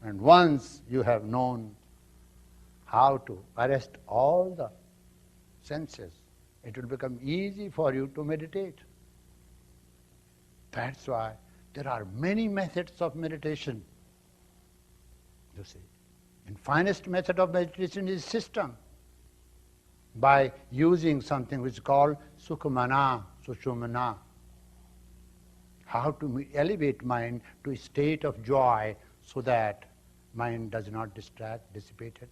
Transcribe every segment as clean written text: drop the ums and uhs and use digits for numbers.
And once you have known how to arrest all the senses, it will become easy for you to meditate. That's why there are many methods of meditation. You see, the finest method of meditation is system, by using something which is called Sukhamana, Sushumna. How to elevate mind to a state of joy so that mind does not distract, dissipate it.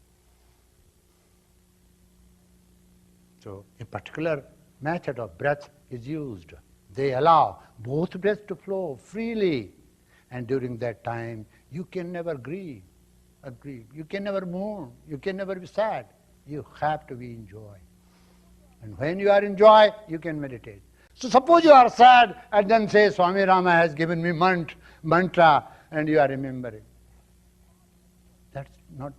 So a particular method of breath is used. They allow both breaths to flow freely, and during that time you can never grieve, you can never mourn, you can never be sad. You have to be in joy. And when you are in joy, you can meditate. So suppose you are sad and then say, Swami Rama has given me mantra, and you are remembering. That's not,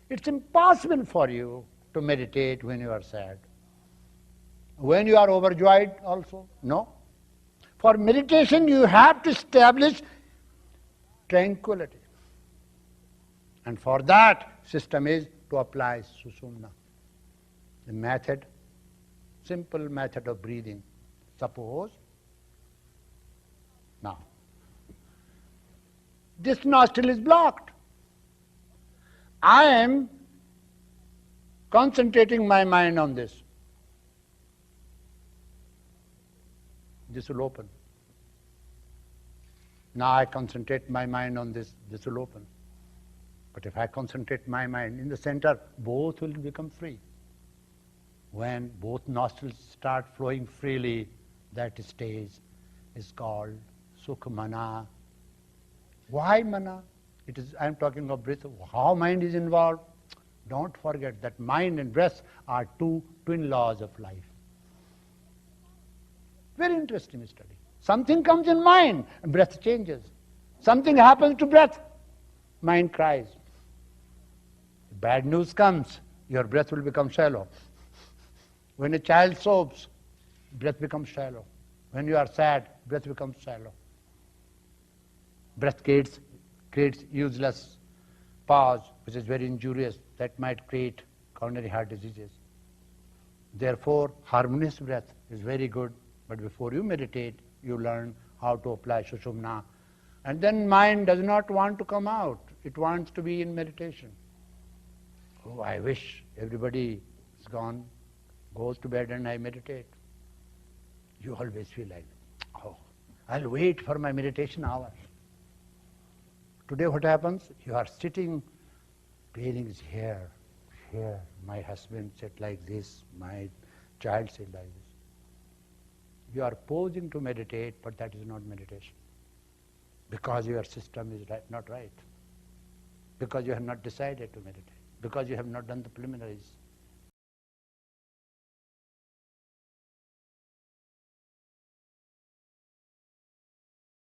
it's impossible for you to meditate when you are sad. When you are overjoyed also, no. For meditation you have to establish tranquility. And for that system is to apply Sushumna. The method, simple method of breathing. Suppose, now, this nostril is blocked. I am concentrating my mind on this. This will open. Now I concentrate my mind on this, this will open. But if I concentrate my mind in the center, both will become free. When both nostrils start flowing freely, that stage is called Sukhamana. Why mana? It is, I am talking of breath. How mind is involved? Don't forget that mind and breath are two twin laws of life. Very interesting study. Something comes in mind, and breath changes. Something happens to breath, mind cries. Bad news comes, your breath will become shallow. When a child sobs, breath becomes shallow. When you are sad, breath becomes shallow. Breath creates useless pause, which is very injurious, that might create coronary heart diseases. Therefore, harmonious breath is very good, but before you meditate, you learn how to apply Sushumna. And then mind does not want to come out. It wants to be in meditation. Oh, I wish everybody is gone, goes to bed and I meditate. You always feel like, oh, I'll wait for my meditation hour. Today what happens? You are sitting, pain is here, my husband said like this, my child said like this. You are posing to meditate, but that is not meditation. Because your system is not right. Because you have not decided to meditate. Because you have not done the preliminaries.